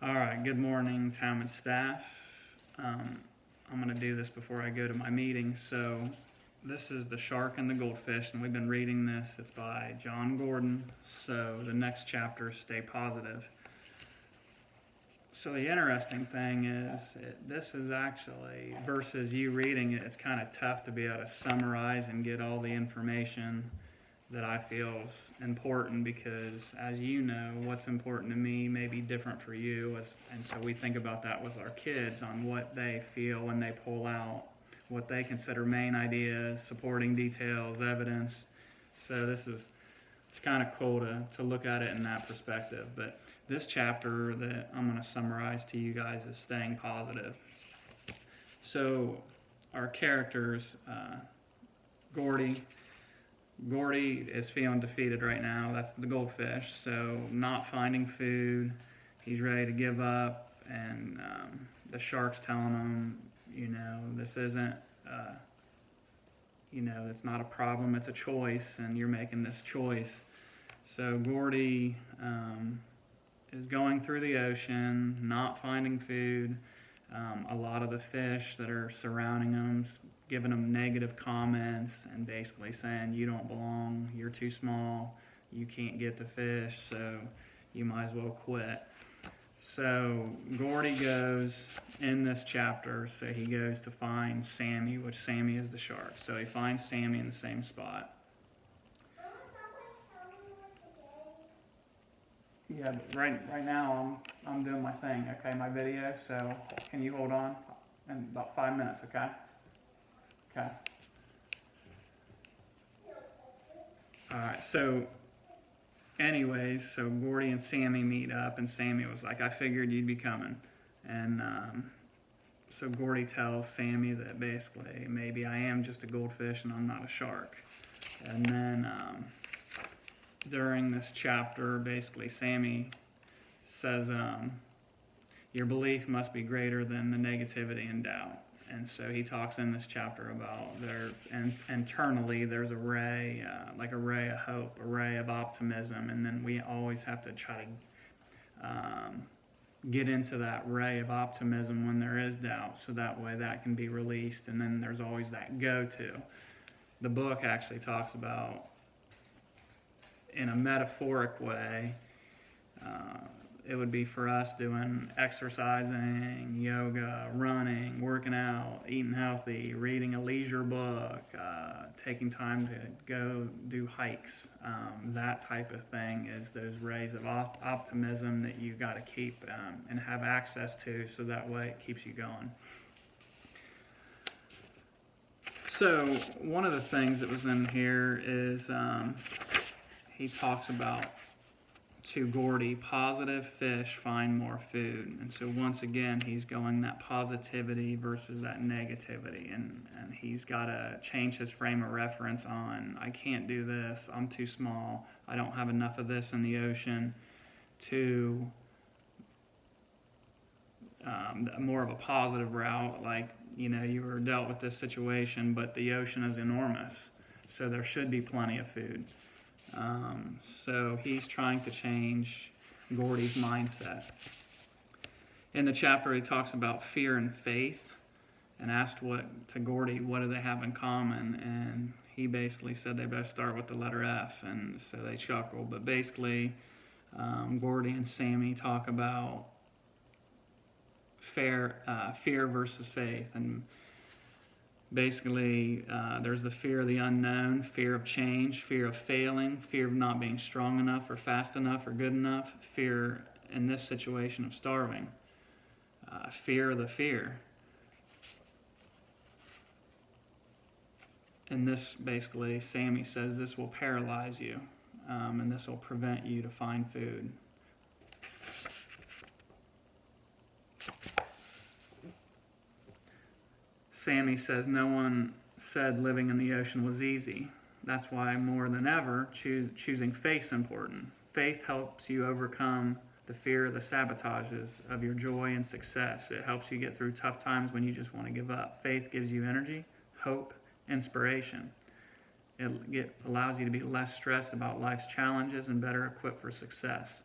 All right, good morning, town and staff. I'm going to do this before I go to my meeting. So, this is The Shark and the Goldfish, and we've been reading this. It's by John Gordon. So, the next chapter is Stay Positive. So, the interesting thing is, this is actually, versus you reading it, it's kind of tough to be able to summarize and get all the information that I feel is important, because as you know, what's important to me may be different for you, and so we think about that with our kids on what they feel when they pull out what they consider main ideas, supporting details, evidence. So it's kind of cool to look at it in that perspective. But this chapter that I'm going to summarize to you guys is Staying Positive. So our characters, Gordy is feeling defeated right now. That's the goldfish. So not finding food, he's ready to give up, and the shark's telling him, this isn't, it's not a problem, it's a choice, and you're making this choice. So Gordy is going through the ocean, not finding food. A lot of the fish that are surrounding him giving him negative comments and basically saying, you don't belong, you're too small, you can't get the fish, so you might as well quit. So Gordy goes in this chapter, so he goes to find Sammy, which Sammy is the shark. So he finds Sammy in the same spot. Yeah, but right now I'm doing my thing, okay, my video, so can you hold on in about 5 minutes, okay? Okay. Alright, so anyways, so Gordy and Sammy meet up, and Sammy was like, I figured you'd be coming. And so Gordy tells Sammy that basically maybe I am just a goldfish and I'm not a shark. And then during this chapter, basically Sammy says, your belief must be greater than the negativity and doubt. And so he talks in this chapter about internally there's a ray, like a ray of hope, a ray of optimism, and then we always have to try to get into that ray of optimism when there is doubt, so that way that can be released, and then there's always that go-to. The book actually talks about, in a metaphoric way, it would be for us doing exercising, yoga, running, working out, eating healthy, reading a leisure book, taking time to go do hikes. That type of thing is those rays of optimism that you got to keep and have access to, so that way it keeps you going. So one of the things that was in here is he talks about, to Gordy, positive fish find more food. And so once again, he's going that positivity versus that negativity. And he's got to change his frame of reference on, I can't do this, I'm too small, I don't have enough of this in the ocean, to more of a positive route, like, you were dealt with this situation, but the ocean is enormous, so there should be plenty of food. So he's trying to change Gordy's mindset. In the chapter, he talks about fear and faith, and asked to Gordy, what do they have in common? And he basically said they both start with the letter F, and so they chuckle. But basically, Gordy and Sammy talk about fear versus faith, and basically, there's the fear of the unknown, fear of change, fear of failing, fear of not being strong enough or fast enough or good enough, fear in this situation of starving, fear of the fear. And this basically, Sammy says, this will paralyze you, and this will prevent you to find food. Sammy says, no one said living in the ocean was easy. That's why more than ever, choosing faith's important. Faith helps you overcome the fear of the sabotages of your joy and success. It helps you get through tough times when you just want to give up. Faith gives you energy, hope, inspiration. It allows you to be less stressed about life's challenges and better equipped for success.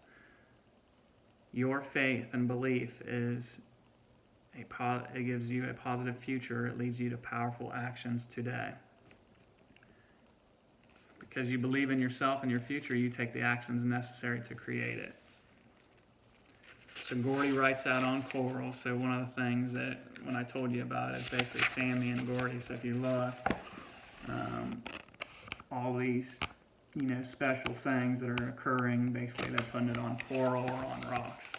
Your faith and belief is it gives you a positive future. It leads you to powerful actions today. Because you believe in yourself and your future, you take the actions necessary to create it. So Gordy writes out on coral. So one of the things that when I told you about it is basically Sammy and Gordy. So if you look, all these, special things that are occurring, basically they're putting it on coral or on rocks.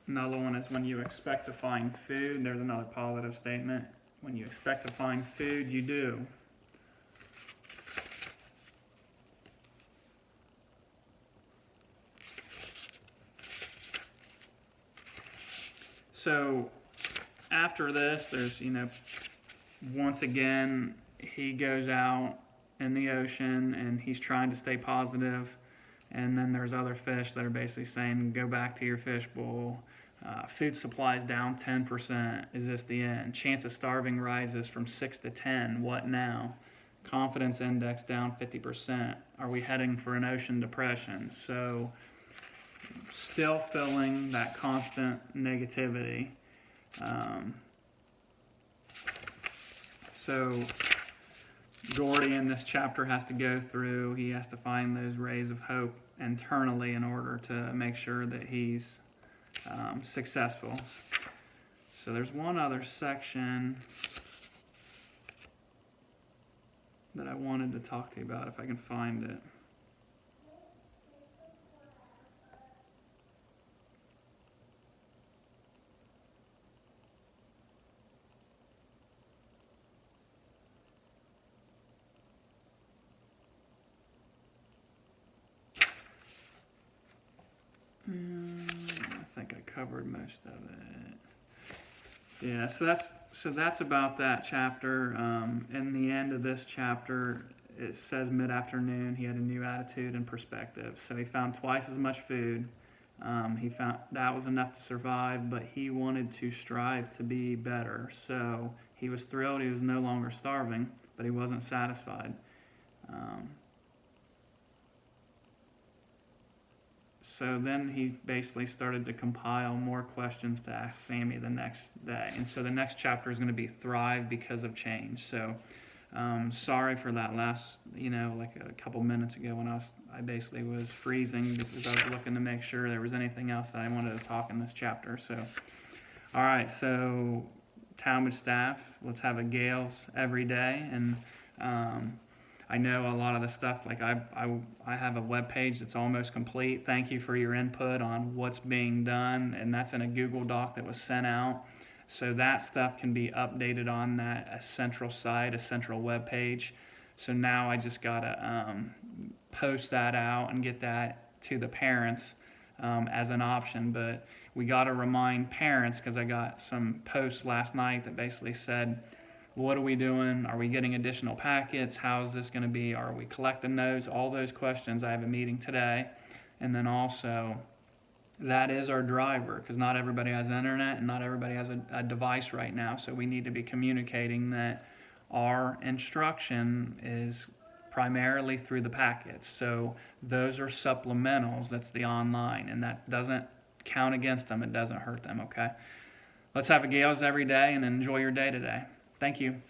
Another one is when you expect to find food. There's another positive statement. When you expect to find food, you do. So after this, there's, once again, he goes out in the ocean and he's trying to stay positive. And then there's other fish that are basically saying, go back to your fish bowl. Food supplies down 10%. Is this the end? Chance of starving rises from 6 to 10. What now? Confidence index down 50%. Are we heading for an ocean depression? So still feeling that constant negativity. So Gordy in this chapter has to go through, he has to find those rays of hope internally in order to make sure that he's successful. So there's one other section that I wanted to talk to you about if I can find it. I think I covered most of it. Yeah, so that's about that chapter. In the end of this chapter, it says mid-afternoon he had a new attitude and perspective. So he found twice as much food. He found that was enough to survive, but he wanted to strive to be better. So he was thrilled he was no longer starving, but he wasn't satisfied. So then he basically started to compile more questions to ask Sammy the next day. And so the next chapter is going to be Thrive Because of Change. So sorry for that last, like a couple minutes ago when I basically was freezing because I was looking to make sure there was anything else that I wanted to talk in this chapter. So, all right, so Talmud staff, let's have a Gales every day. And I know a lot of the stuff, like I have a web page that's almost complete. Thank you for your input on what's being done, and that's in a Google Doc that was sent out. So that stuff can be updated on a central site, a central web page. So now I just gotta post that out and get that to the parents as an option. But we gotta remind parents, because I got some posts last night that basically said, what are we doing? Are we getting additional packets? How is this going to be? Are we collecting those? All those questions. I have a meeting today. And then also, that is our driver, because not everybody has internet and not everybody has a device right now. So we need to be communicating that our instruction is primarily through the packets. So those are supplementals. That's the online. And that doesn't count against them. It doesn't hurt them, okay? Let's have a Gales every day and enjoy your day today. Thank you.